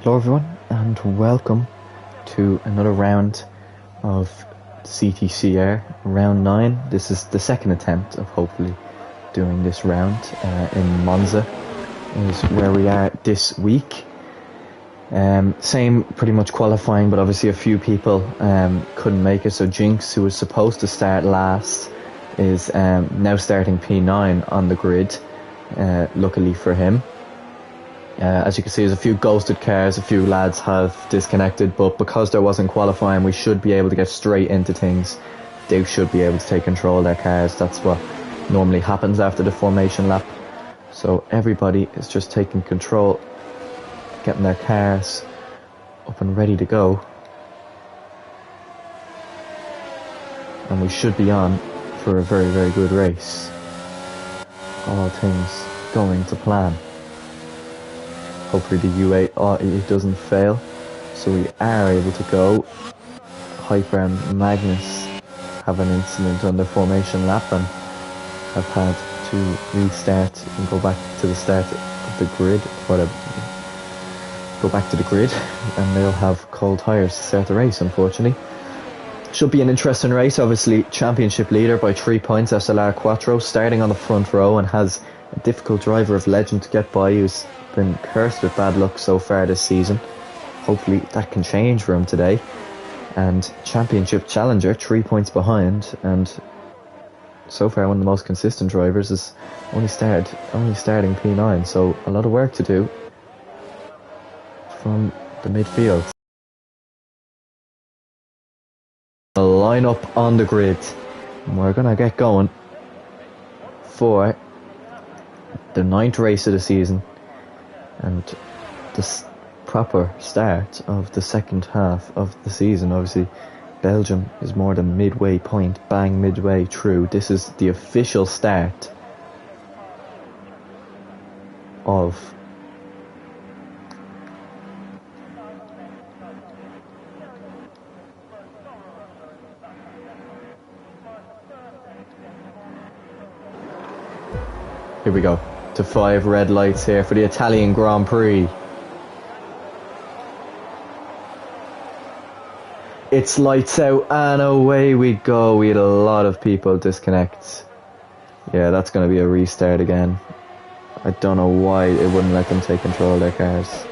Hello everyone and welcome to another round of CTCR, round 9. This is the second attempt of hopefully doing this round in Monza is where we are this week. Same pretty much qualifying, but obviously a few people couldn't make it. So Jinx, who was supposed to start last, is now starting P9 on the grid, luckily for him. As you can see, there's a few ghosted cars, a few lads have disconnected, but because there wasn't qualifying, we should be able to get straight into things. They should be able to take control of their cars. That's what normally happens after the formation lap. So everybody is just taking control, getting their cars up and ready to go. And we should be on for a very, very good race. All things going to plan. Hopefully the U8 it doesn't fail, so we are able to go. Hyper and Magnus have an incident on their formation lap and have had to restart and go back to the start of the grid, go back to the grid, and they'll have cold tyres to start the race, unfortunately. Should be an interesting race. Obviously, championship leader by 3 points, SLR Quattro, starting on the front row and has a difficult driver of legend to get by who's been cursed with bad luck so far this season. Hopefully that can change for him today. And championship challenger 3 points behind, and so far one of the most consistent drivers, is only starting P9, so a lot of work to do from the midfield. The lineup on the grid, and we're gonna get going for the 9th race of the season and the proper start of the second half of the season. Obviously Belgium is more than midway point, bang midway through. This is the official start of here we go to 5 red lights here for the Italian Grand Prix. It's lights out and away we go. We had a lot of people disconnect. Yeah, that's going to be a restart again. I don't know why it wouldn't let them take control of their cars.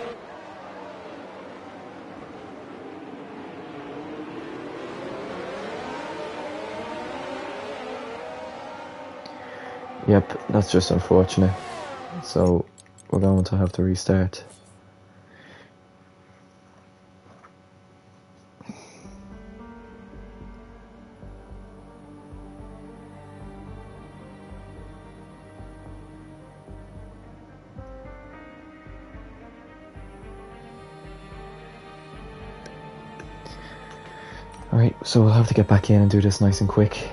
Yep, that's just unfortunate. So we're going to have to restart. Alright, so we'll have to get back in and do this nice and quick.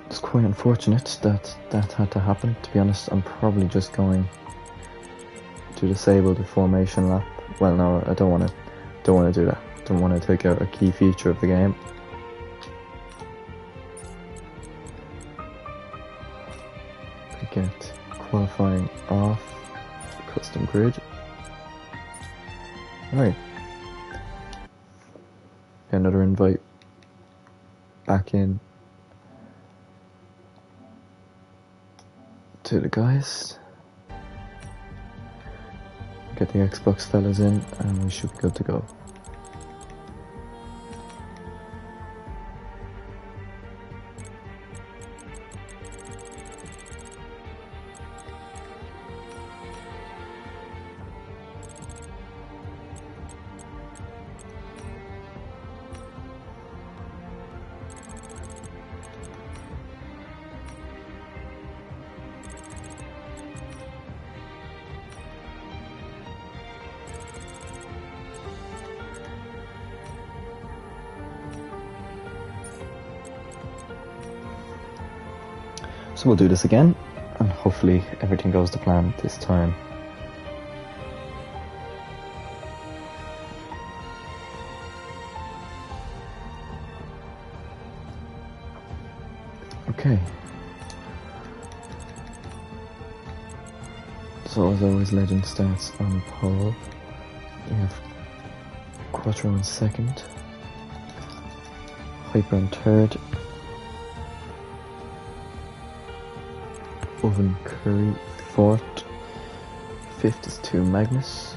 It's quite unfortunate that that had to happen. To be honest, I'm probably just going to disable the formation lap. Well, no, I don't want to do that. Don't want to take out a key feature of the game. Get qualifying off, custom grid. Alright. Another invite back in to the guys. Get the Xbox fellas in and we should be good to go. So we'll do this again, and hopefully everything goes to plan this time. Okay. So as always, Legend starts on pole. We have Quattro in second, Hyper in third, Oven Curry fourth, fifth is 2 Magnus,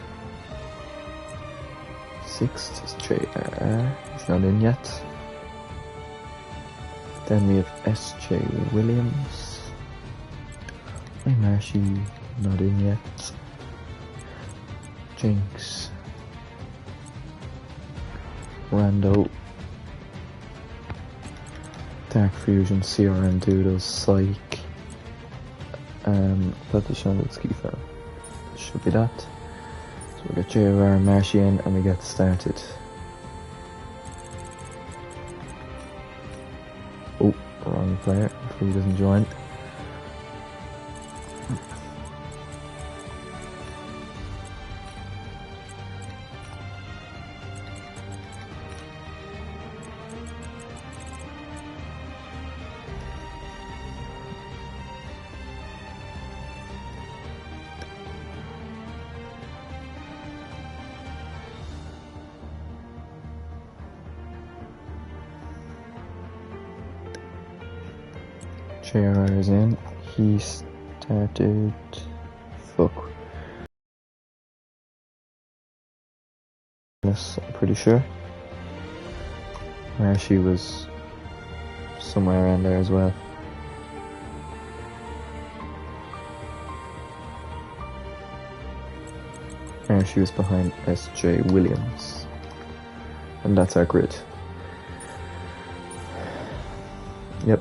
sixth is JRR, he's not in yet. Then we have SJ Williams, Hi Marshy, not in yet. Jinx, Rando, Dark Fusion, CRM Doodles, Psych, Patishanitsky Fair. Should be that. So we got JR and Marshy in and we get started. Oh, wrong player, hopefully he doesn't join. JR is in. He started. Fuck. Yes, I'm pretty sure. Where she was somewhere around there as well. And she was behind SJ Williams. And that's our grid. Yep.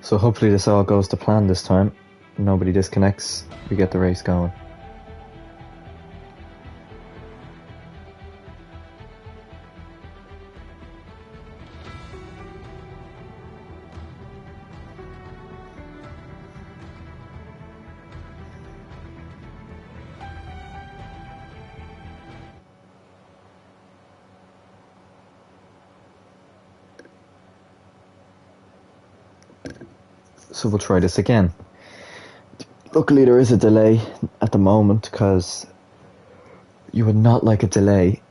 So hopefully this all goes to plan this time. Nobody disconnects. We get the race going. So we'll try this again. Luckily there is a delay at the moment because you would not like a delay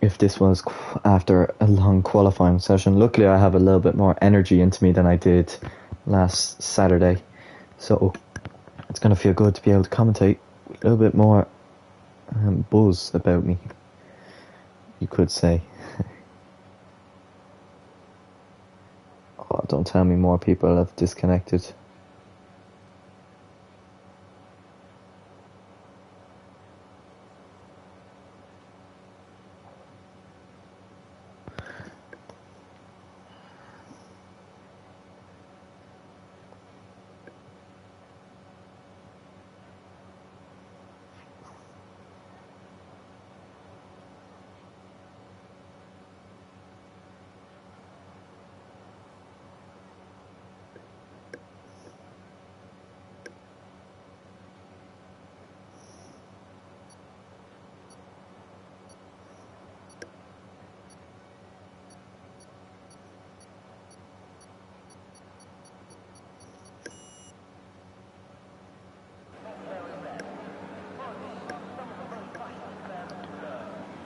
if this was after a long qualifying session. Luckily I have a little bit more energy into me than I did last Saturday, so it's going to feel good to be able to commentate with a little bit more buzz about me, you could say. Oh, don't tell me more people have disconnected.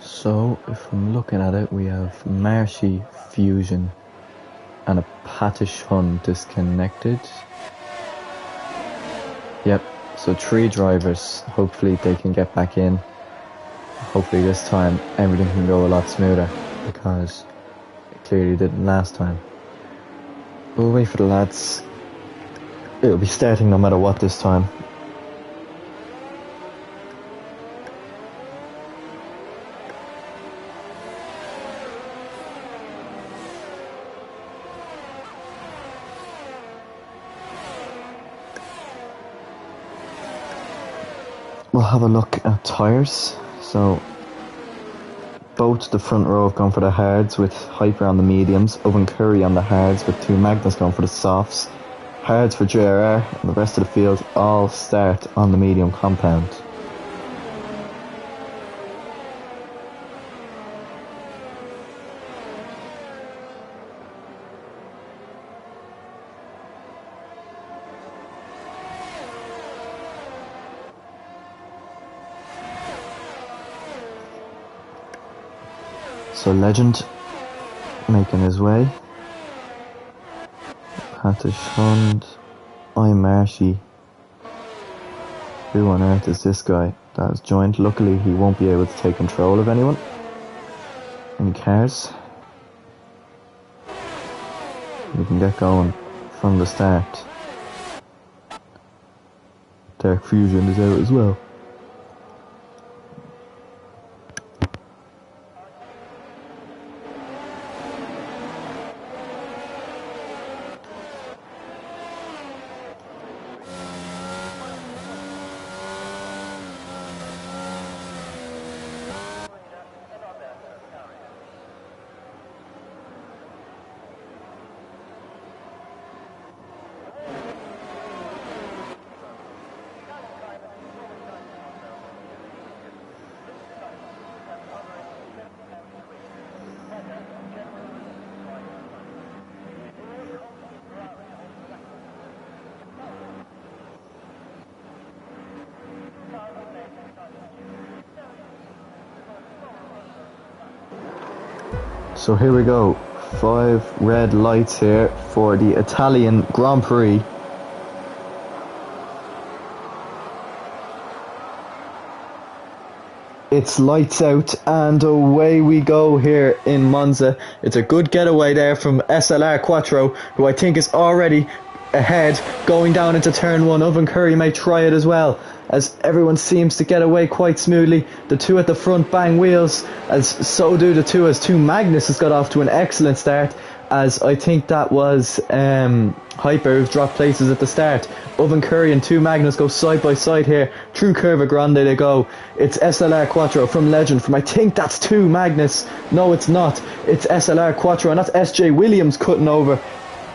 So, if I'm looking at it, we have Marshy, Fusion, and a Patish Hun disconnected. Yep, so 3 drivers. Hopefully they can get back in. Hopefully this time everything can go a lot smoother, because it clearly didn't last time. We'll wait for the lads. It'll be starting no matter what this time. we'll have a look at tyres. So both the front row have gone for the hards with Hyper on the mediums, Owen Curry on the hards with 2 Magnus going for the softs. Hards for JRR, and the rest of the field all start on the medium compound. So Legend making his way. Patish Hund. I'm Marshy. Who on earth is this guy that has joined? Luckily he won't be able to take control of anyone. Any cars? We can get going from the start. Dark Fusion is out as well. So here we go, 5 red lights here for the Italian Grand Prix. It's lights out and away we go here in Monza. It's a good getaway there from SLR Quattro, who I think is already ahead going down into turn 1. Owen Curry may try it as well, as everyone seems to get away quite smoothly. The 2 at the front bang wheels, as so do the 2 as 2 Magnus has got off to an excellent start, as I think that was Hyper who's dropped places at the start. Owen Curry and 2 Magnus go side by side here. Through Curva Grande they go. It's SLR Quattro from Legend, from I think that's 2 Magnus. No, it's not. It's SLR Quattro, and that's SJ Williams cutting over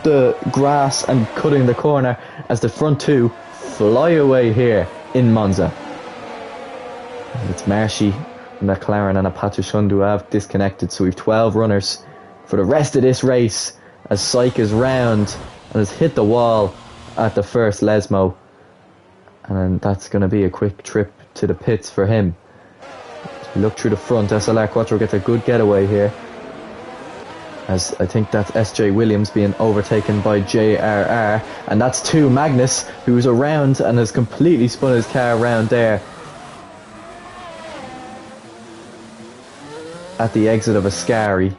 the grass and cutting the corner as the front 2 fly away here in Monza. And it's Marshy, McLaren and Apache Shundu have disconnected, so we've 12 runners for the rest of this race as Syke is round and has hit the wall at the first Lesmo, and then that's going to be a quick trip to the pits for him. As we look through the front, SLR Quattro gets a good getaway here, as I think that's SJ Williams being overtaken by JRR, and that's 2 Magnus who's around and has completely spun his car around there at the exit of Ascari.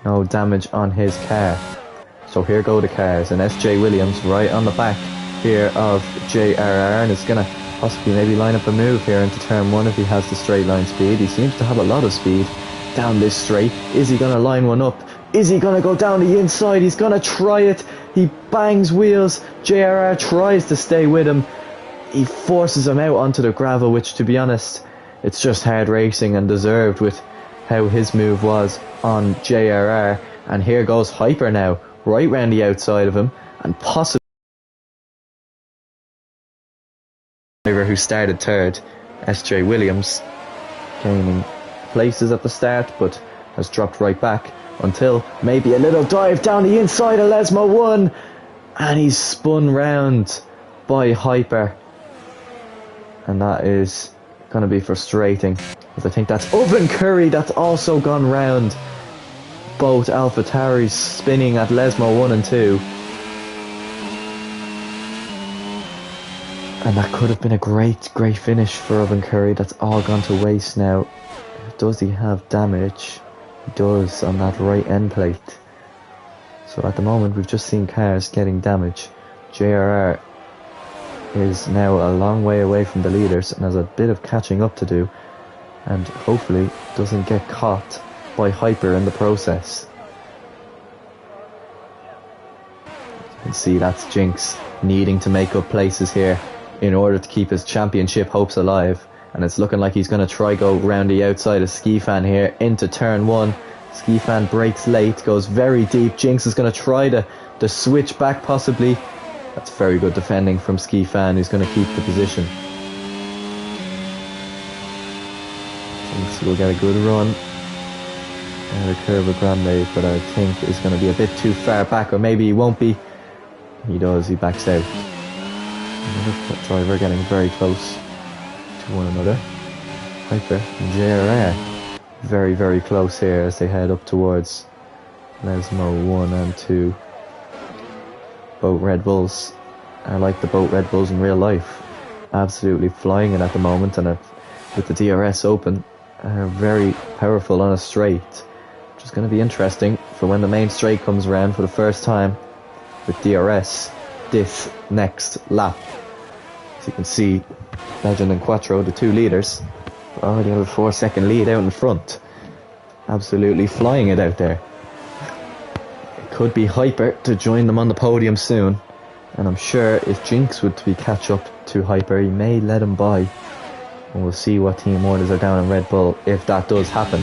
No damage on his car. So here go the cars, and SJ Williams right on the back here of JRR, and is going to possibly maybe line up a move here into turn 1 if he has the straight line speed. He seems to have a lot of speed down this straight. Is he going to line one up? Is he going to go down the inside? He's going to try it. He bangs wheels. JRR tries to stay with him. He forces him out onto the gravel, which, to be honest, it's just hard racing and deserved with how his move was on JRR. And here goes Hyper now, right round the outside of him, and possibly who started third, SJ Williams, gaining places at the start but has dropped right back until maybe a little dive down the inside of Lesmo 1, and he's spun round by Hyper, and that is going to be frustrating, because I think that's Owen Curry that's also gone round both AlphaTauris, spinning at Lesmo 1 and 2. And that could have been a great finish for Owen Curry. That's all gone to waste now. Does he have damage? He does on that right end plate. So at the moment we've just seen cars getting damage. JRR is now a long way away from the leaders and has a bit of catching up to do, and hopefully doesn't get caught by Hyper in the process. You can see that's Jinx needing to make up places here in order to keep his championship hopes alive. And it's looking like he's going to try go round the outside of Skifan here into turn 1. Skifan breaks late, goes very deep. Jinx is going to try to switch back possibly. That's very good defending from Skifan, who's going to keep the position. Jinx will get a good run out of Curva Grande, but I think is going to be a bit too far back, or maybe he won't be. He does, he backs out. Another driver getting very close to one another. Hyper and JRR very, very close here as they head up towards Lesmo 1 and 2. Boat Red Bulls are like the Boat Red Bulls in real life. Absolutely flying it at the moment, and with the DRS open, are very powerful on a straight. Which is going to be interesting for when the main straight comes around for the first time with DRS this next lap. As you can see, Legend and Quattro, the two leaders, already have a 4-second lead out in front. Absolutely flying it out there. It could be Hyper to join them on the podium soon, and I'm sure if Jinx would be catch up to Hyper, he may let him by. And we'll see what team orders are down in Red Bull if that does happen.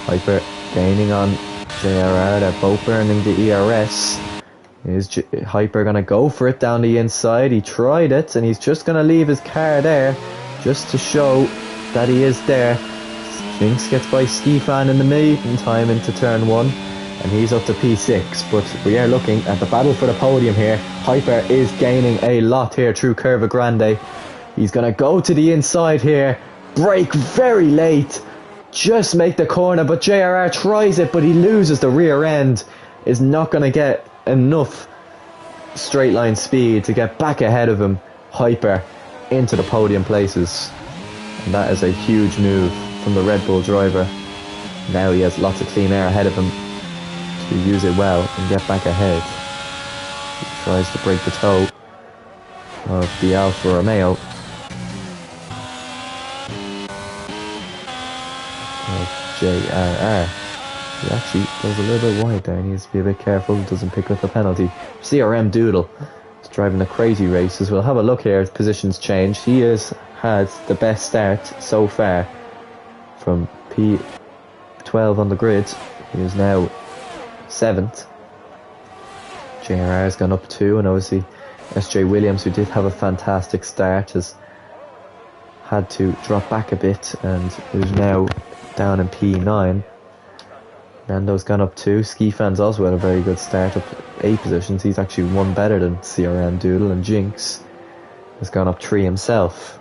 Hyper gaining on JRR, they're both burning the ERS. Is Hyper going to go for it down the inside? He tried it, and he's just going to leave his car there just to show that he is there. Jinx gets by Skifan in the meantime into turn 1, and he's up to P6. But we are looking at the battle for the podium here. Hyper is gaining a lot here through Curva Grande. He's going to go to the inside here, brake very late, just make the corner, but JRR tries it, but he loses the rear end. Is not going to get enough straight line speed to get back ahead of him. Hyper into the podium places, and that is a huge move from the Red Bull driver. Now he has lots of clean air ahead of him to use it well and get back ahead. He tries to break the toe of the Alfa Romeo of JRR. He actually goes a little bit wide there. He needs to be a bit careful, doesn't pick up a penalty. CRM Doodle is driving a crazy race as well. Have a look here, his positions changed. He has had the best start so far from P12 on the grid. He is now 7th. JRR has gone up 2, and obviously SJ Williams, who did have a fantastic start, has had to drop back a bit and is now down in P9. Nando's gone up 2. Skifan's also had a very good start, up 8 positions. He's actually one better than CRM Doodle, and Jinx has gone up 3 himself.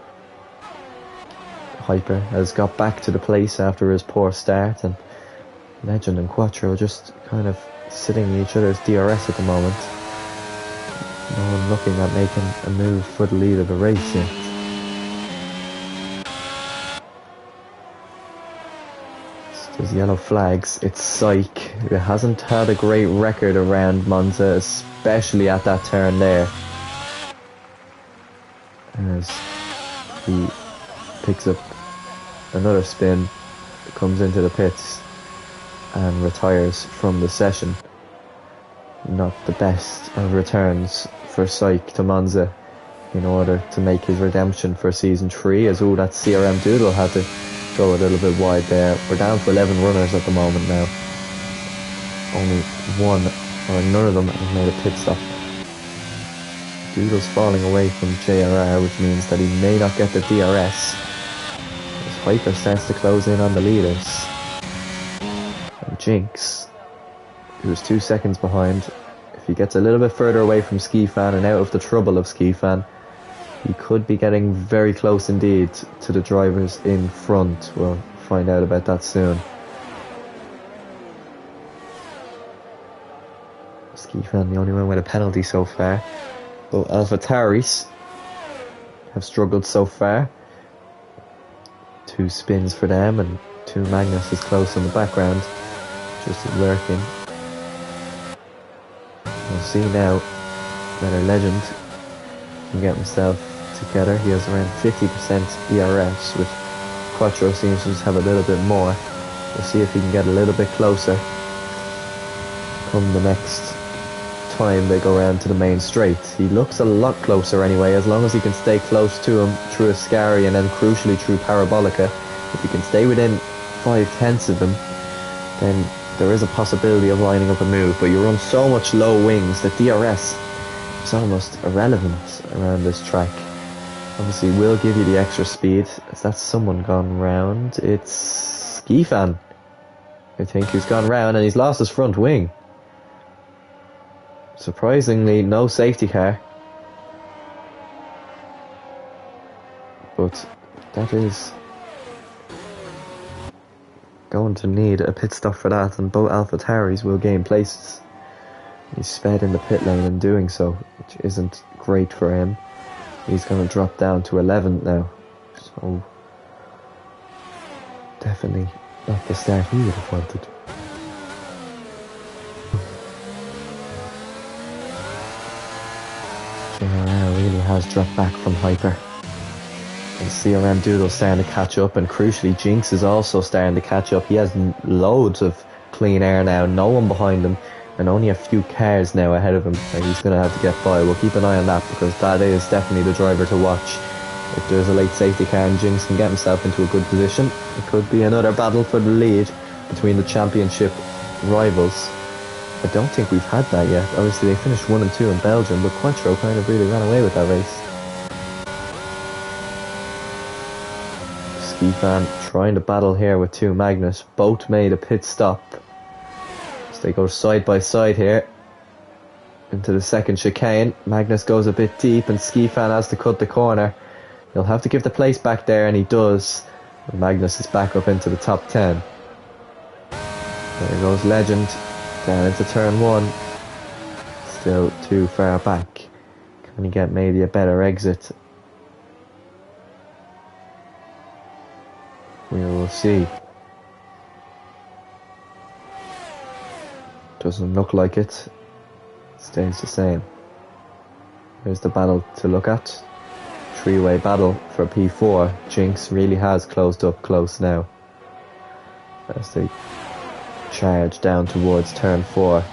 Hyper has got back to the place after his poor start, and Legend and Quattro just kind of sitting in each other's DRS at the moment. No one looking at making a move for the lead of the race yet. There's yellow flags. It's Psych, who hasn't had a great record around Monza, especially at that turn there. As he picks up another spin, comes into the pits and retires from the session. Not the best of returns for Psych to Monza in order to make his redemption for season 3, as that CRM Doodle had to go a little bit wide there. We're down to 11 runners at the moment now. Only one, or none of them, have made a pit stop. Doodle's falling away from JRR, which means that he may not get the DRS. As Hyper starts to close in on the leaders. And Jinx, who's 2 seconds behind, if he gets a little bit further away from Skifan and out of the trouble of Skifan, he could be getting very close indeed to the drivers in front. We'll find out about that soon. Skifan, the only one with a penalty so far. But AlphaTauris have struggled so far. 2 spins for them, and 2 Magnus is close in the background, just lurking. We'll see now that our Legend can get himself together. He has around 50% ERS, with Quattro seems to just have a little bit more. We'll see if he can get a little bit closer come the next time they go around to the main straight. He looks a lot closer anyway, as long as he can stay close to him through Ascari and then crucially through Parabolica. If he can stay within 5/10 of him, then there is a possibility of lining up a move, but you run so much low wings that DRS is almost irrelevant around this track. Obviously will give you the extra speed. Is that someone gone round? It's Skifan, I think, who's gone round, and he's lost his front wing. Surprisingly, no safety car. But that is going to need a pit stop for that, and both AlphaTauris will gain places. He's sped in the pit lane in doing so, which isn't great for him. He's going to drop down to 11th now, so definitely not the start he would have wanted. JRR really has dropped back from Hyper. And CRM Doodle's starting to catch up, and crucially Jinx is also starting to catch up. He has loads of clean air now, no one behind him, and only a few cars now ahead of him that he's going to have to get by. We'll keep an eye on that, because that is definitely the driver to watch. If there's a late safety car and Jinx can get himself into a good position, it could be another battle for the lead between the championship rivals. I don't think we've had that yet. Obviously they finished 1 and 2 in Belgium, but Quattro kind of really ran away with that race. Skifan trying to battle here with 2 Magnus. Both made a pit stop. So they go side by side here into the second chicane. Magnus goes a bit deep and Skifan has to cut the corner. He'll have to give the place back there, and he does. And Magnus is back up into the top 10. There goes Legend down into turn 1. Still too far back. Can he get maybe a better exit? We will see. Doesn't look like it. Stays the same. Here's the battle to look at. 3-way battle for P4. Jinx really has closed up close now as they charge down towards turn 4.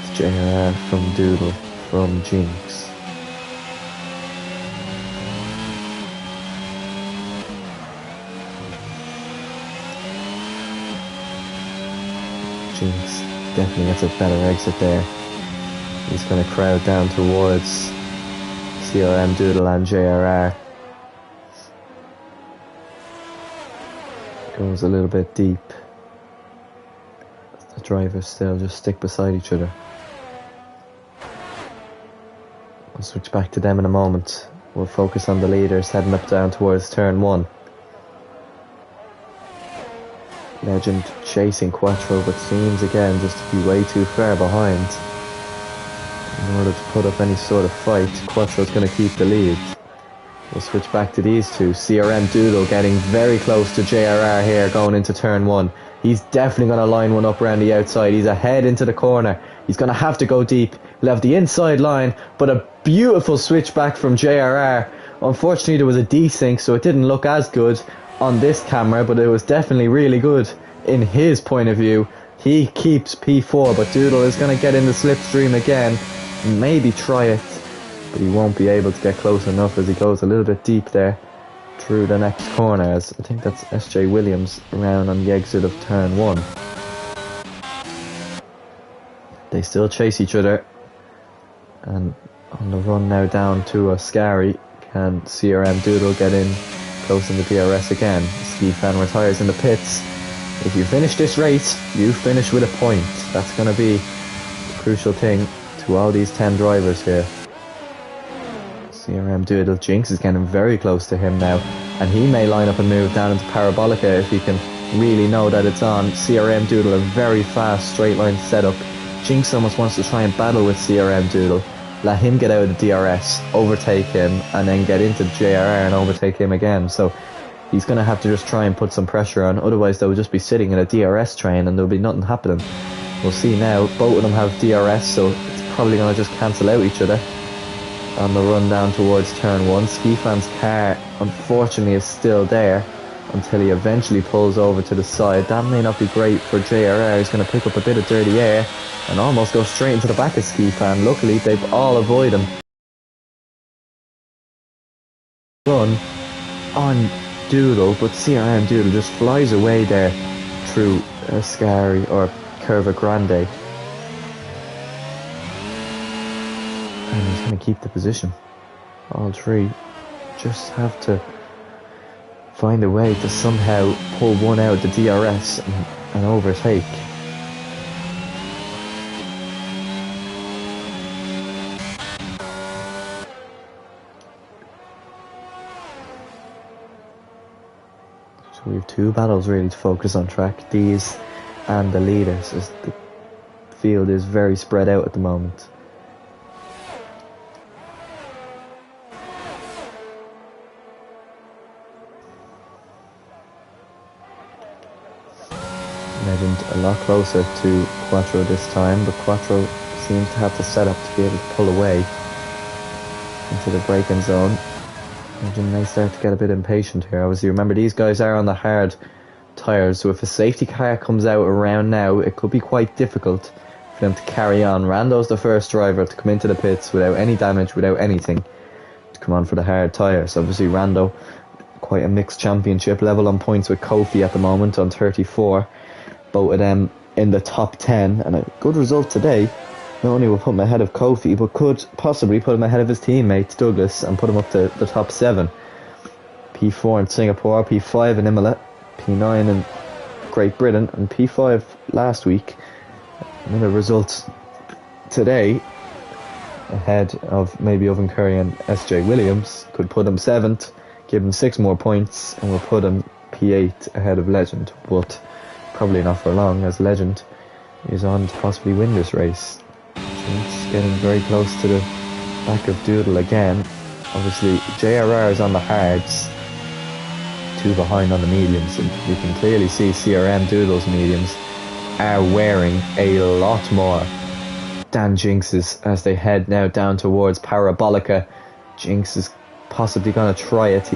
It's JR from Doodle from Jinx. Jinx definitely gets a better exit there. He's going to crowd down towards CRM Doodle and JRR. Goes a little bit deep. The drivers still just stick beside each other. We'll switch back to them in a moment. We'll focus on the leaders heading up down towards turn 1. Legend chasing Quattro, but seems again just to be way too far behind. In order to put up any sort of fight, Quattro's going to keep the lead. We'll switch back to these two. CRM Doodle getting very close to JRR here going into turn 1. He's definitely going to line one up around the outside. He's ahead into the corner. He's going to have to go deep. He'll have the inside line, but a beautiful switch back from JRR. Unfortunately there was a desync, so it didn't look as good on this camera, but it was definitely really good in his point of view. He keeps P4, but Doodle is going to get in the slipstream again. Maybe try it, but he won't be able to get close enough as he goes a little bit deep there through the next corner, as I think that's SJ Williams around on the exit of turn 1. They still chase each other, and on the run now down to Ascari. Can CRM Doodle get in close in the DRS again? Skifan retires in the pits. If you finish this race, you finish with a point. That's going to be the crucial thing to all these 10 drivers here. CRM Doodle, Jinx is getting very close to him now, and he may line up and move down into Parabolica if he can really know that it's on. CRM Doodle, a very fast straight line setup. Jinx almost wants to try and battle with CRM Doodle, let him get out of the DRS, overtake him, and then get into JRR and overtake him again. So he's going to have to just try and put some pressure on, otherwise they'll just be sitting in a DRS train and there'll be nothing happening. We'll see now. Both of them have DRS, so it's probably going to just cancel out each other on the run down towards turn 1. Skifan's car unfortunately is still there, until he eventually pulls over to the side. That may not be great for JRR. He's going to pick up a bit of dirty air and almost go straight into the back of Ski Fan. Luckily, they've all avoided him. Run on Doodle, but CRM Doodle just flies away there through Ascari or Curva Grande. And he's going to keep the position. All three just have to find a way to somehow pull one out of the DRS and overtake. So we have two battles really to focus on track, these and the leaders, as the field is very spread out at the moment. Legend a lot closer to Quattro this time, but Quattro seems to have the setup to be able to pull away into the braking zone. Legend may start to get a bit impatient here. Obviously, remember, these guys are on the hard tyres, so if a safety car comes out around now, it could be quite difficult for them to carry on. Rando's the first driver to come into the pits without any damage, without anything, to come on for the hard tyres. Obviously, Rando, quite a mixed championship, level on points with Kofi at the moment on 34. Both of them in the top 10, and a good result today. Not only will put him ahead of Kofi, but could possibly put him ahead of his teammate Douglas and put him up to the top 7. P4 in Singapore, P5 in Imola, P9 in Great Britain, and P5 last week. Another result today ahead of maybe Owen Curry and SJ Williams could put him 7th, give him 6 more points, and will put him P8 ahead of Legend, but probably not for long, as Legend is on to possibly win this race. Jinx getting very close to the back of Doodle again. Obviously JRR is on the hards, 2 behind on the mediums, and you can clearly see CRM Doodle's mediums are wearing a lot more than Jinx's as they head now down towards Parabolica. Jinx is possibly going to try it.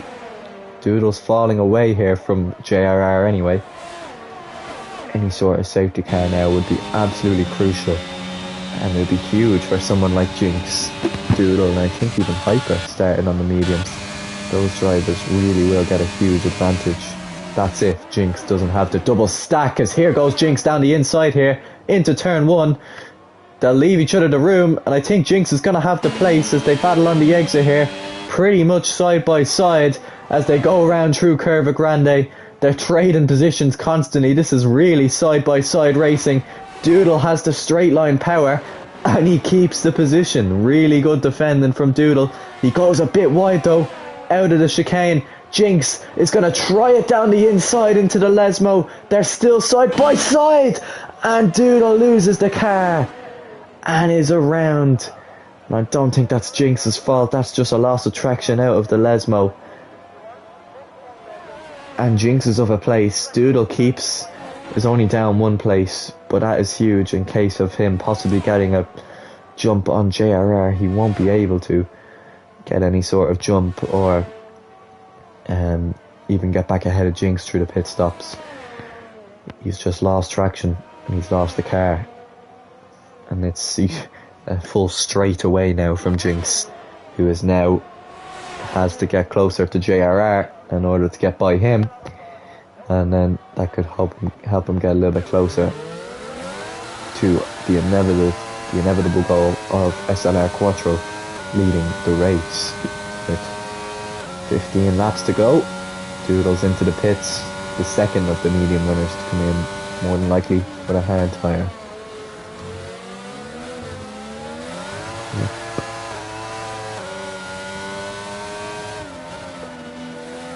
Doodle's falling away here from JRR anyway. Any sort of safety car now would be absolutely crucial, and it would be huge for someone like Jinx, Doodle, and I think even Hyper starting on the mediums. Those drivers really will get a huge advantage. That's if Jinx doesn't have the double stack, as here goes Jinx down the inside here into turn 1. They'll leave each other the room, and I think Jinx is going to have the place as they battle on the exit here, pretty much side by side as they go around through Curva Grande. They're trading positions constantly. This is really side-by-side racing. Doodle has the straight line power, and he keeps the position. Really good defending from Doodle. He goes a bit wide though, out of the chicane. Jinx is going to try it down the inside into the Lesmo. They're still side-by-side, and Doodle loses the car and is around. And I don't think that's Jinx's fault. That's just a loss of traction out of the Lesmo. And Jinx is of a place. Doodle is only down 1 place, but that is huge in case of him possibly getting a jump on JRR. He won't be able to get any sort of jump or even get back ahead of Jinx through the pit stops. He's just lost traction and he's lost the car, and it's a full straight away now from Jinx, who is now has to get closer to JRR in order to get by him, and then that could help him get a little bit closer to the inevitable goal of SLR Quattro leading the race. With 15 laps to go, Doodle's into the pits, the second of the medium winners to come in, more than likely with a hard tyre.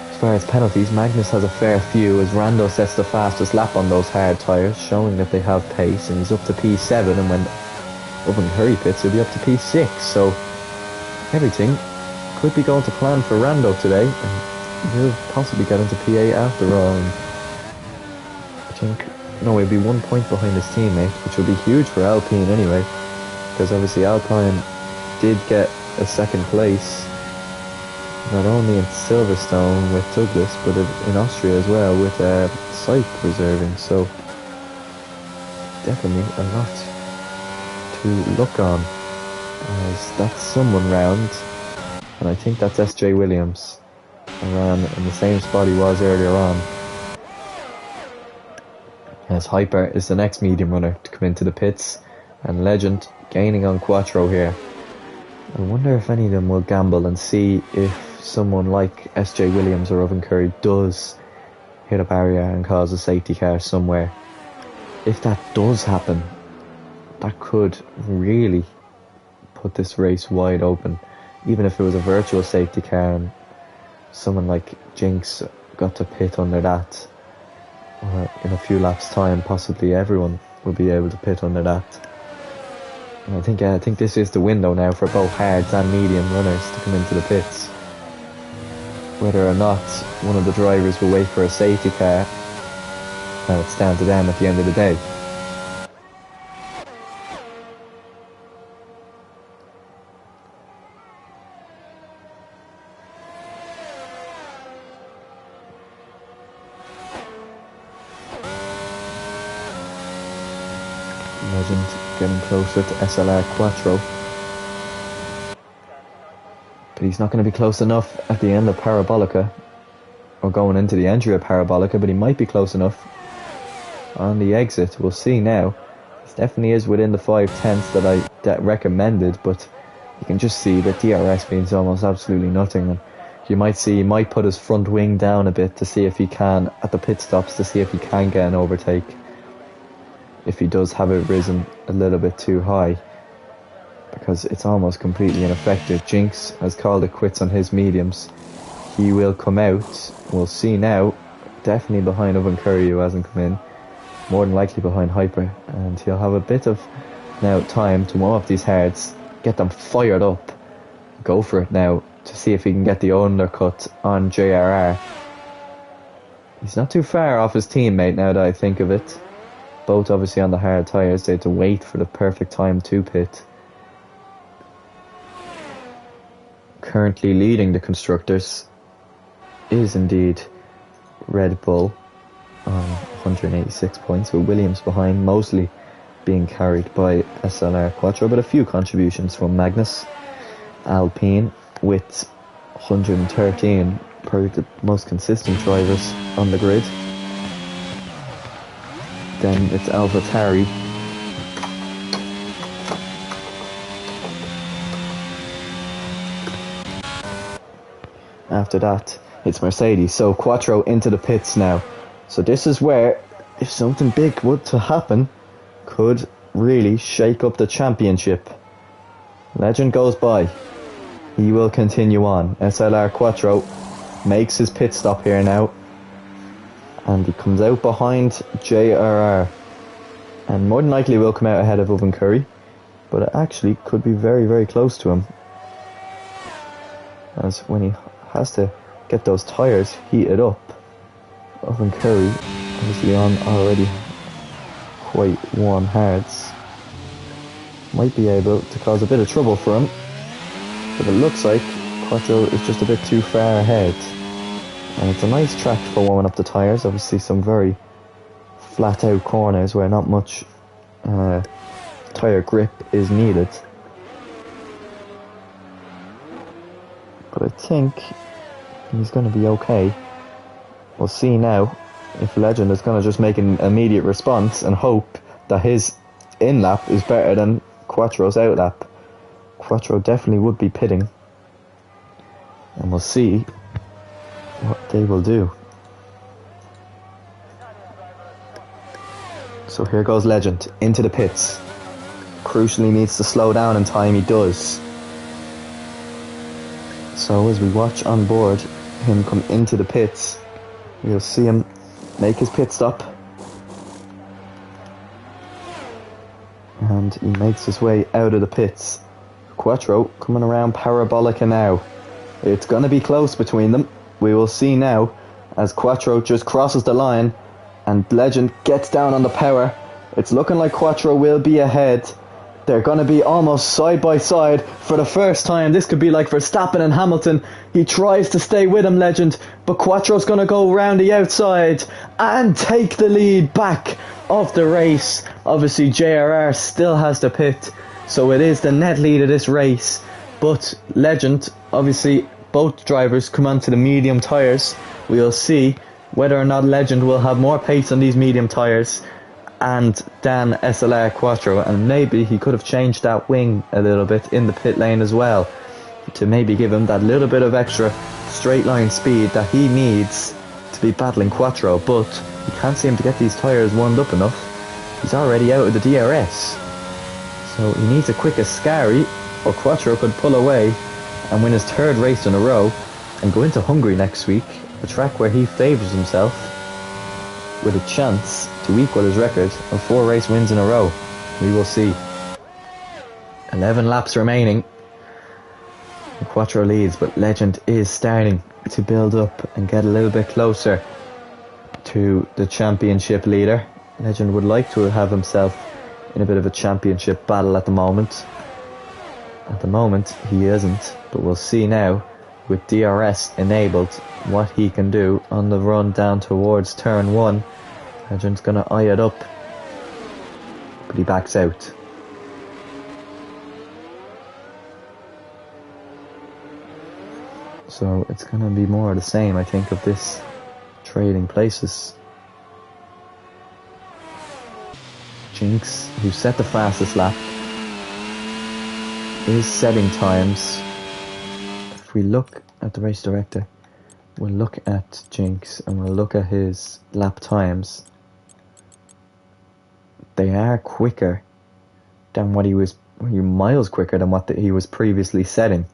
As far as penalties, Magnus has a fair few as Rando sets the fastest lap on those hard tyres, showing that they have pace, and he's up to P7, and when Owen Curry pits he'll be up to P6, so everything could be going to plan for Rando today, and he'll possibly get into P8 after all. And I think, no, he'll be 1 point behind his teammate, which will be huge for Alpine anyway, because obviously Alpine did get a second place not only in Silverstone with Douglas, but in Austria as well with Syke reserving. So definitely a lot to look on, as that's someone round, and I think that's SJ Williams around in the same spot he was earlier on. As Hyper is the next medium runner to come into the pits, and Legend gaining on Quattro here. I wonder if any of them will gamble and see if someone like SJ Williams or Owen Curry does hit a barrier and cause a safety car somewhere. If that does happen, that could really put this race wide open. Even if it was a virtual safety car and someone like Jinx got to pit under that, or in a few laps time possibly everyone will be able to pit under that. And I think this is the window now for both hards and medium runners to come into the pits. Whether or not one of the drivers will wait for a safety car, well, it's down to them at the end of the day. Legend getting closer to SLR Quattro. But he's not going to be close enough at the end of Parabolica, or going into the entry of Parabolica, but he might be close enough on the exit. We'll see now. This definitely is within the 5/10 that I recommended, but you can just see that DRS means almost absolutely nothing. And you might see he might put his front wing down a bit to see if he can, at the pit stops, to see if he can get an overtake. If he does have it risen a little bit too high, because it's almost completely ineffective. Jinx has called it quits on his mediums. He will come out. We'll see now. Definitely behind Owen Curry, who hasn't come in. More than likely behind Hyper. And he'll have a bit of now time to warm up these hards, get them fired up. Go for it now to see if he can get the undercut on JRR. He's not too far off his teammate now that I think of it. Both obviously on the hard tyres. They had to wait for the perfect time to pit. Currently leading the constructors is indeed Red Bull on 186 points, with Williams behind, mostly being carried by SLR Quattro, but a few contributions from Magnus. Alpine with 113, probably the most consistent drivers on the grid. Then it's AlphaTauri. After that, it's Mercedes. So Quattro into the pits now. So this is where, if something big were to happen, could really shake up the championship. Legend goes by. He will continue on. SLR Quattro makes his pit stop here now. And he comes out behind JRR. And more than likely will come out ahead of Owen Curry. But it actually could be very, very close to him. As when he has to get those tyres heated up, Owen Curry, obviously on already quite warm hards, might be able to cause a bit of trouble for him. But it looks like Quattro is just a bit too far ahead. And it's a nice track for warming up the tyres. Obviously some very flat out corners where not much tyre grip is needed. But I think he's going to be okay. We'll see now if Legend is going to just make an immediate response and hope that his in-lap is better than Quattro's out-lap. Quattro definitely would be pitting. And we'll see what they will do. So here goes Legend into the pits. Crucially needs to slow down in time. He does. So as we watch on board him come into the pits, we'll see him make his pit stop. And he makes his way out of the pits. Quattro coming around Parabolica now. It's going to be close between them. We will see now as Quattro just crosses the line and Legend gets down on the power. It's looking like Quattro will be ahead. They're going to be almost side by side for the first time. This could be like Verstappen and Hamilton. He tries to stay with him, Legend, but Quattro's going to go round the outside and take the lead back of the race. Obviously, JRR still has the pit, so it is the net lead of this race. But Legend, obviously, both drivers come onto the medium tyres. We'll see whether or not Legend will have more pace on these medium tyres and Dan SLR Quattro, and maybe he could have changed that wing a little bit in the pit lane as well to maybe give him that little bit of extra straight line speed that he needs to be battling Quattro, but he can't seem to get these tyres warmed up enough. He's already out of the DRS, so he needs a quick Ascari or Quattro could pull away and win his third race in a row and go into Hungary next week, a track where he favours himself with a chance to equal his record of 4 race wins in a row. We will see. 11 laps remaining. Quattro leads, but Legend is starting to build up and get a little bit closer to the championship leader. Legend would like to have himself in a bit of a championship battle at the moment. At the moment, he isn't, but we'll see now with DRS enabled what he can do on the run down towards turn 1. Legend's gonna eye it up, but he backs out. So it's gonna be more of the same, I think, of this trading places. Jinx, who set the fastest lap, is setting times. If we look at the race director, we'll look at Jinx and we'll look at his lap times. They are quicker than what he was, miles quicker than what he was previously setting.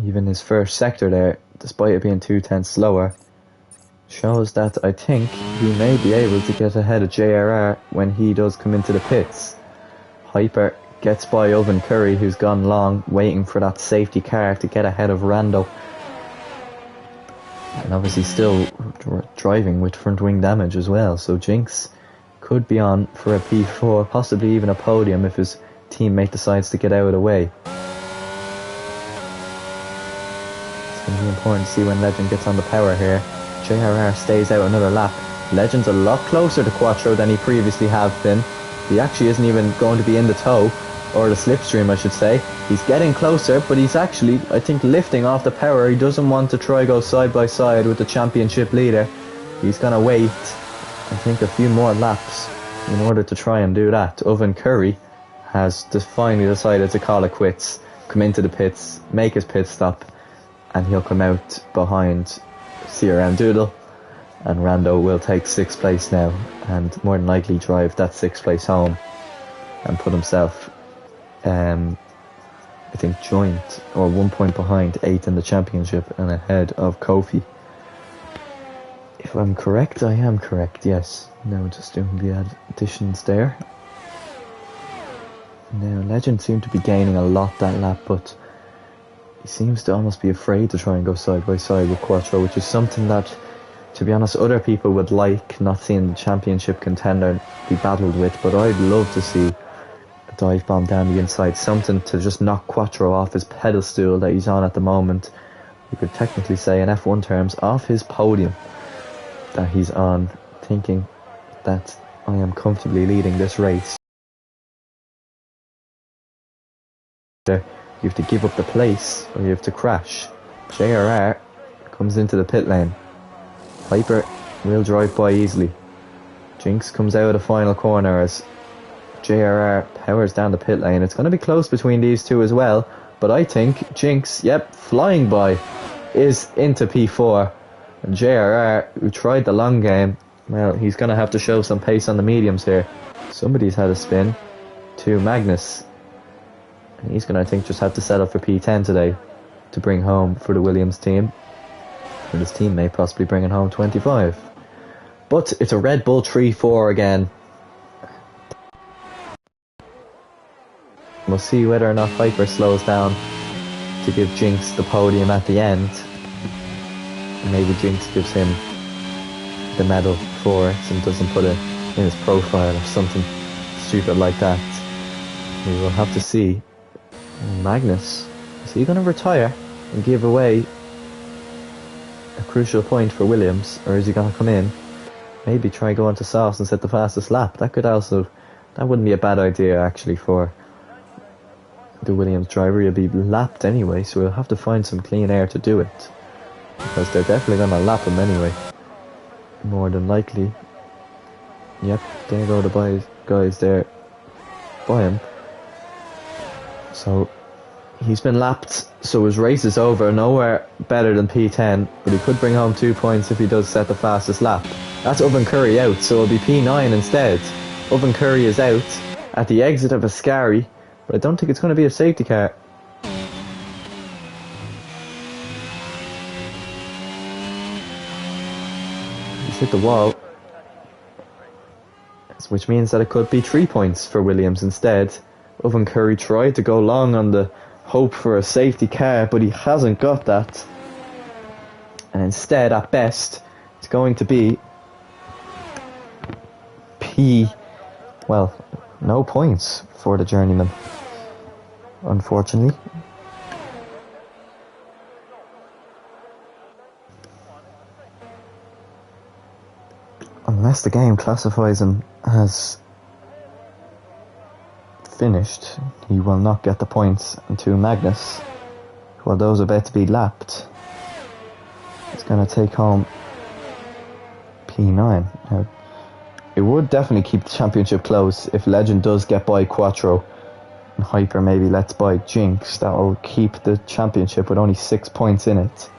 Even his first sector there, despite it being 2/10 slower, shows that I think he may be able to get ahead of JRR when he does come into the pits. Hyper gets by Owen Curry, who's gone long, waiting for that safety car to get ahead of Rando. And obviously still driving with front wing damage as well, so Jinx could be on for a P4, possibly even a podium if his teammate decides to get out of the way. It's going to be important to see when Legend gets on the power here. JRR stays out another lap. Legend's a lot closer to Quattro than he previously have been. He actually isn't even going to be in the tow, or the slipstream I should say. He's getting closer, but he's actually, I think, lifting off the power. He doesn't want to try go side by side with the championship leader. He's going to wait, I think, a few more laps in order to try and do that. Owen Curry has finally decided to call it quits, come into the pits, make his pit stop, and he'll come out behind CRM Doodle, and Rando will take 6th place now and more than likely drive that 6th place home and put himself I think joint or 1 point behind 8th in the championship and ahead of Kofi. If I'm correct, I am correct, yes. Now just doing the additions there. Now Legend seemed to be gaining a lot that lap, but he seems to almost be afraid to try and go side by side with Quattro, which is something that, to be honest, other people would like, not seeing the championship contender be battled with, but I'd love to see a dive bomb down the inside, something to just knock Quattro off his pedestal that he's on at the moment. You could technically say in F1 terms, off his podium that he's on, thinking that I am comfortably leading this race. You have to give up the place or you have to crash. JRR comes into the pit lane. Piper will drive by easily. Jinx comes out of the final corner as JRR powers down the pit lane. It's going to be close between these two as well, but I think Jinx, yep, flying by, is into P4. And JRR, who tried the long game, well, he's going to have to show some pace on the mediums here. Somebody's had a spin to Magnus. And he's going to, I think, just have to settle for P10 today to bring home for the Williams team. And his teammate possibly bringing home 25. But it's a Red Bull 3-4 again. We'll see whether or not Hyper slows down to give Jinx the podium at the end. And maybe Jinx gives him the medal for it and doesn't put it in his profile or something stupid like that. We will have to see. Magnus, is he going to retire and give away a crucial point for Williams, or is he going to come in, maybe try go onto softs and set the fastest lap? That wouldn't be a bad idea actually for the Williams driver. He'll be lapped anyway, so we'll have to find some clean air to do it, because they're definitely going to lap him anyway, more than likely. Yep, there go the guys there by him. So he's been lapped, so his race is over. Nowhere better than P10, but he could bring home 2 points if he does set the fastest lap. That's Oven Curry out, so it'll be P9 instead. Oven Curry is out at the exit of Ascari, but I don't think it's going to be a safety car. He's hit the wall, which means that it could be 3 points for Williams instead. Oven Curry tried to go long on the hope for a safety car, but he hasn't got that. And instead, at best, it's going to be no points for the journeyman, unfortunately. Unless the game classifies him as finished, he will not get the points. And to Magnus, while those are about to be lapped, it's going to take home P9. Now, it would definitely keep the championship close if Legend does get by Quattro and Hyper maybe lets by Jinx. That will keep the championship with only 6 points in it.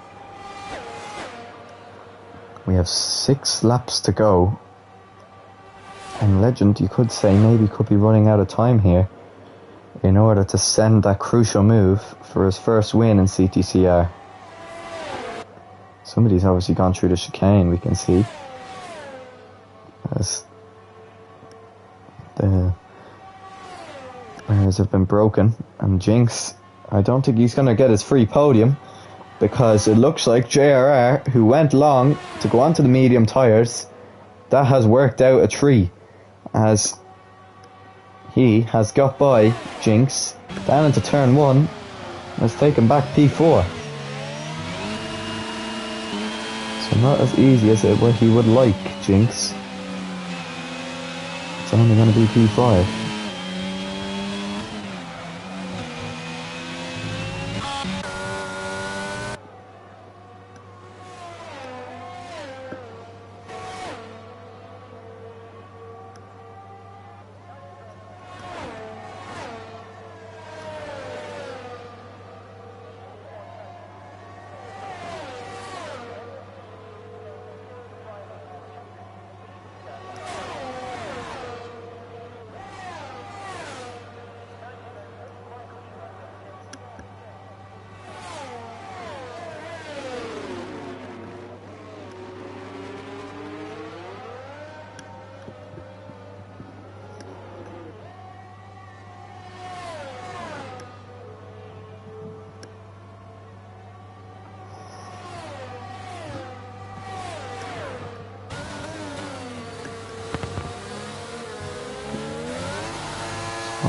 We have 6 laps to go, and Legend, you could say, maybe could be running out of time here in order to send that crucial move for his first win in CTCR. Somebody's obviously gone through the chicane, we can see, as the barriers have been broken. And Jinx, I don't think he's going to get his free podium, because it looks like JRR, who went long to go onto the medium tyres, that has worked out a treat, as he has got by Jinx down into turn 1 and has taken back P4. So not as easy as he would like, Jinx. It's only going to be P5.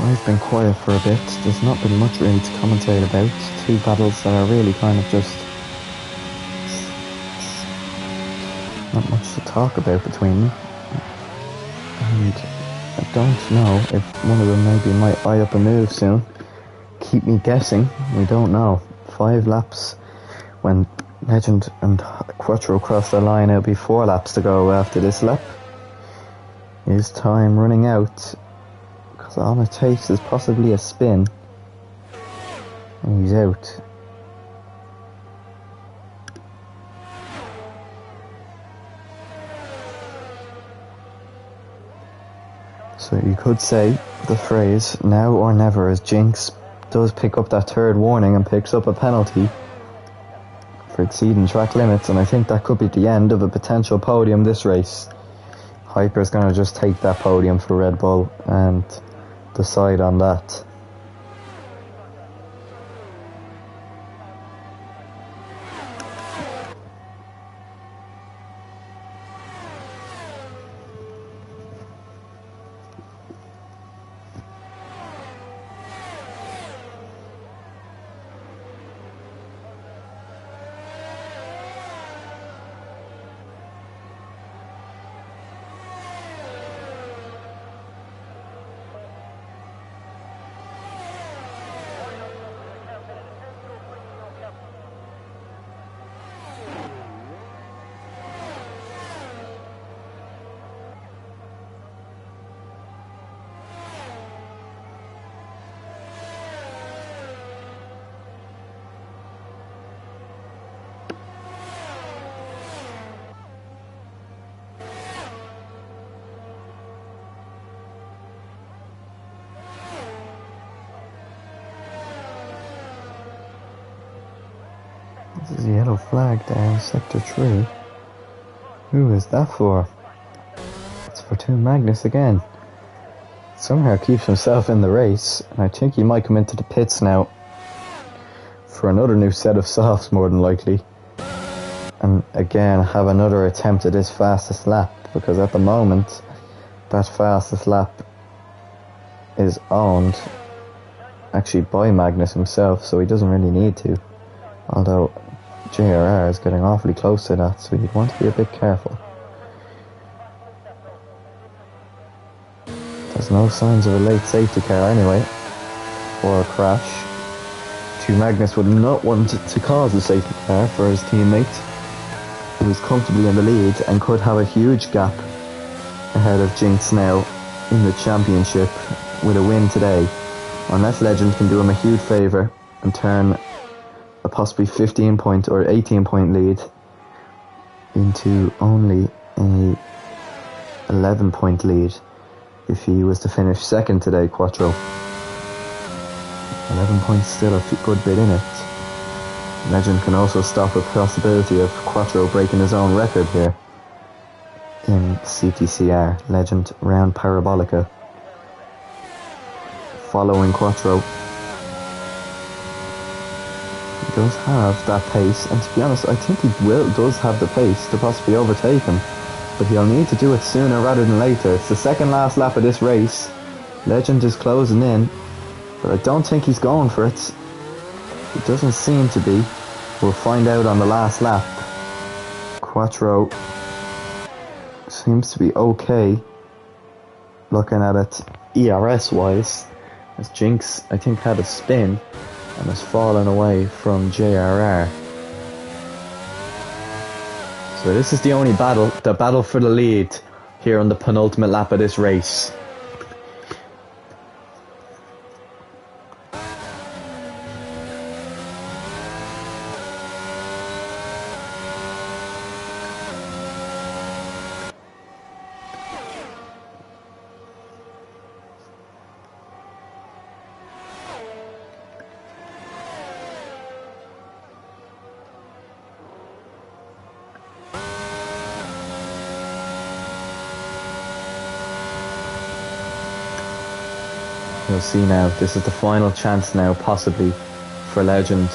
I've been quiet for a bit. There's not been much really to commentate about. 2 battles that are really kind of just not much to talk about between them. And I don't know if one of them maybe might eye up a move soon. Keep me guessing. We don't know. 5 laps. When Legend and Quattro cross the line, it'll be 4 laps to go after this lap. Is time running out? So all it takes is possibly a spin, and he's out. So you could say the phrase now or never, as Jinx does pick up that 3rd warning and picks up a penalty for exceeding track limits, and I think that could be the end of a potential podium this race. Hyper's going to just take that podium for Red Bull and decide on that. This is a yellow flag down sector 3. Who is that for? It's for Toon Magnus again. Somehow keeps himself in the race, and I think he might come into the pits now for another new set of softs, more than likely, and again have another attempt at his fastest lap, because at the moment that fastest lap is owned actually by Magnus himself, so he doesn't really need to, although JRR is getting awfully close to that, so you'd want to be a bit careful. There's no signs of a late safety car anyway, or a crash. Magnus would not want to cause a safety car for his teammate, who is comfortably in the lead and could have a huge gap ahead of Jinx now in the championship with a win today, unless Legend can do him a huge favour and turn a possibly 15 point or 18 point lead into only a 11 point lead if he was to finish second today, Quattro. 11 points, still a good bit in it. Legend can also stop a possibility of Quattro breaking his own record here in CTCR. Legend round Parabolica. Following Quattro. He does have that pace, and to be honest, I think he does have the pace to possibly overtake him. But he'll need to do it sooner rather than later. It's the second last lap of this race. Legend is closing in, but I don't think he's going for it. It doesn't seem to be. We'll find out on the last lap. Quattro seems to be okay, looking at it ERS wise, as Jinx I think had a spin and has fallen away from JRR. So this is the only battle, the battle for the lead here on the penultimate lap of this race. You'll see now, this is the final chance now, possibly, for Legend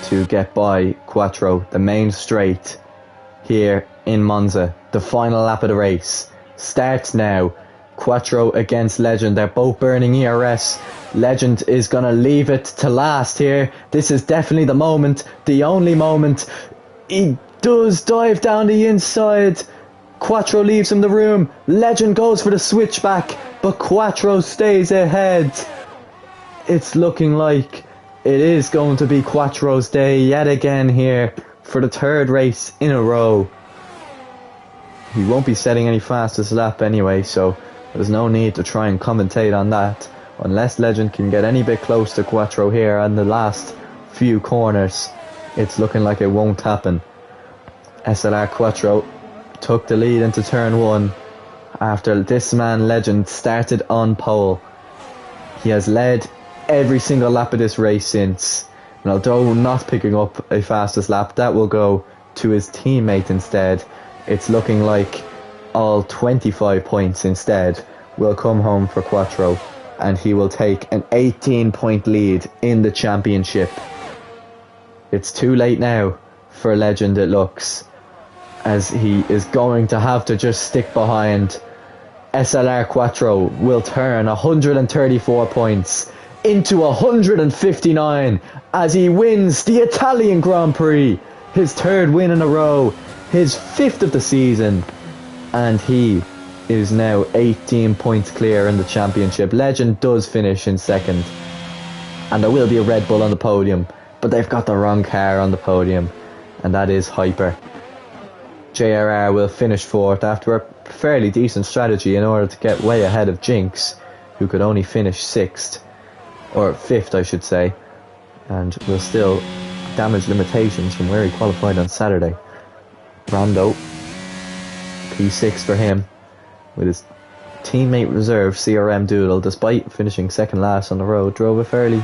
to get by Quattro, the main straight here in Monza. The final lap of the race starts now. Quattro against Legend, they're both burning ERS. Legend is going to leave it to last here. This is definitely the moment, the only moment. He does dive down the inside. Quattro leaves him the room. Legend goes for the switchback, but Quattro stays ahead. It's looking like it is going to be Quattro's day yet again here for the third race in a row. He won't be setting any fastest lap anyway, so there's no need to try and commentate on that, unless Legend can get any bit close to Quattro here on the last few corners. It's looking like it won't happen. SLR Quattro took the lead into turn 1 after this man Legend started on pole. He has led every single lap of this race since, and although not picking up a fastest lap, that will go to his teammate instead. It's looking like all 25 points instead will come home for Quattro, and he will take an 18 point lead in the championship. It's too late now for Legend, it looks, as he is going to have to just stick behind. SLR Quattro will turn 134 points into 159 as he wins the Italian Grand Prix, his third win in a row, his fifth of the season, and he is now 18 points clear in the championship. Legend does finish in second, and there will be a Red Bull on the podium, but they've got the wrong car on the podium, and that is Hyper. JRR will finish fourth after a fairly decent strategy in order to get way ahead of Jinx, who could only finish sixth, or fifth I should say, and will still damage limitations from where he qualified on Saturday. Rondo, P6 for him, with his teammate reserve CRM Doodle, despite finishing second last on the road, drove a fairly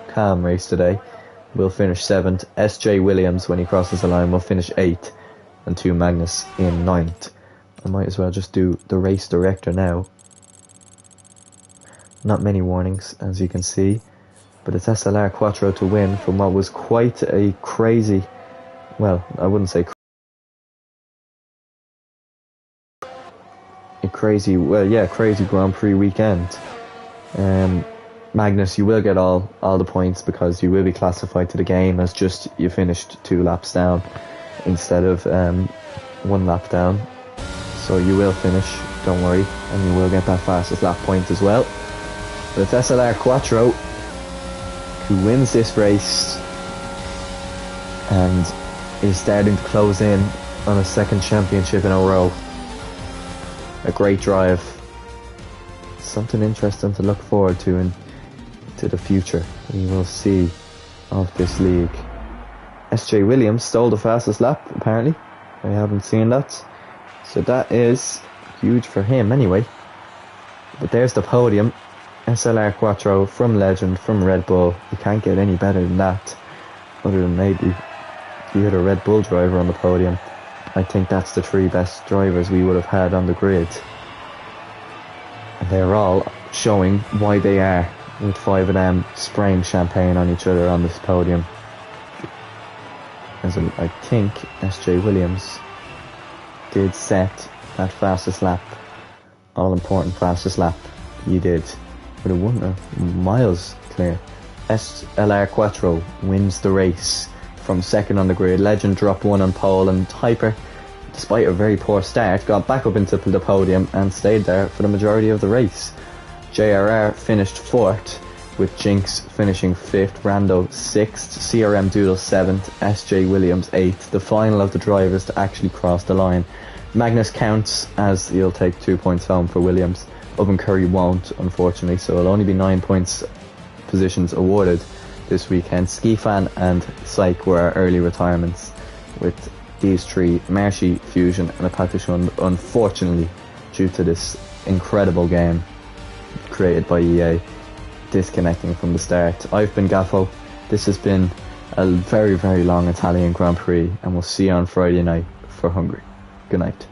calm race today. will finish 7th. SJ Williams, when he crosses the line, will finish 8th. And 2 Magnus in 9th. I might as well just do the race director now. Not many warnings, as you can see. But it's SLR Quattro to win from what was quite a crazy... Well, I wouldn't say crazy Grand Prix weekend. Magnus, you will get all the points because you will be classified to the game as just you finished 2 laps down instead of 1 lap down. So you will finish, don't worry, and you will get that fastest lap point as well. But it's SLR Quattro who wins this race and is starting to close in on a 2nd championship in a row. A great drive. Something interesting to look forward to into the future. We will see of this league. SJ Williams stole the fastest lap, apparently. I haven't seen that. So that is huge for him anyway. But there's the podium. SLR Quattro from Legend, from Red Bull. You can't get any better than that. Other than maybe you had a Red Bull driver on the podium. I think that's the 3 best drivers we would have had on the grid. And they're all showing why they are, with 5 of them spraying champagne on each other on this podium. As I think SJ Williams did set that fastest lap, all important fastest lap. He did, but it wasn't miles clear. SLR Quattro wins the race from 2nd on the grid. Legend dropped 1 on pole, and Hyper, despite a very poor start, got back up into the podium and stayed there for the majority of the race. JRR finished 4th, with Jinx finishing 5th, Rando 6th, CRM Doodle 7th, SJ Williams 8th, the final of the drivers to actually cross the line. Magnus counts as he'll take 2 points home for Williams. Oven Curry won't, unfortunately, so it'll only be 9 points positions awarded this weekend. Skifan and Psych were our early retirements, with these 3, Marshy, Fusion and Apatishund, unfortunately, due to this incredible game created by EA, disconnecting from the start. I've been Gaffo. This has been a very, very long Italian Grand Prix, and we'll see you on Friday night for Hungary. Good night.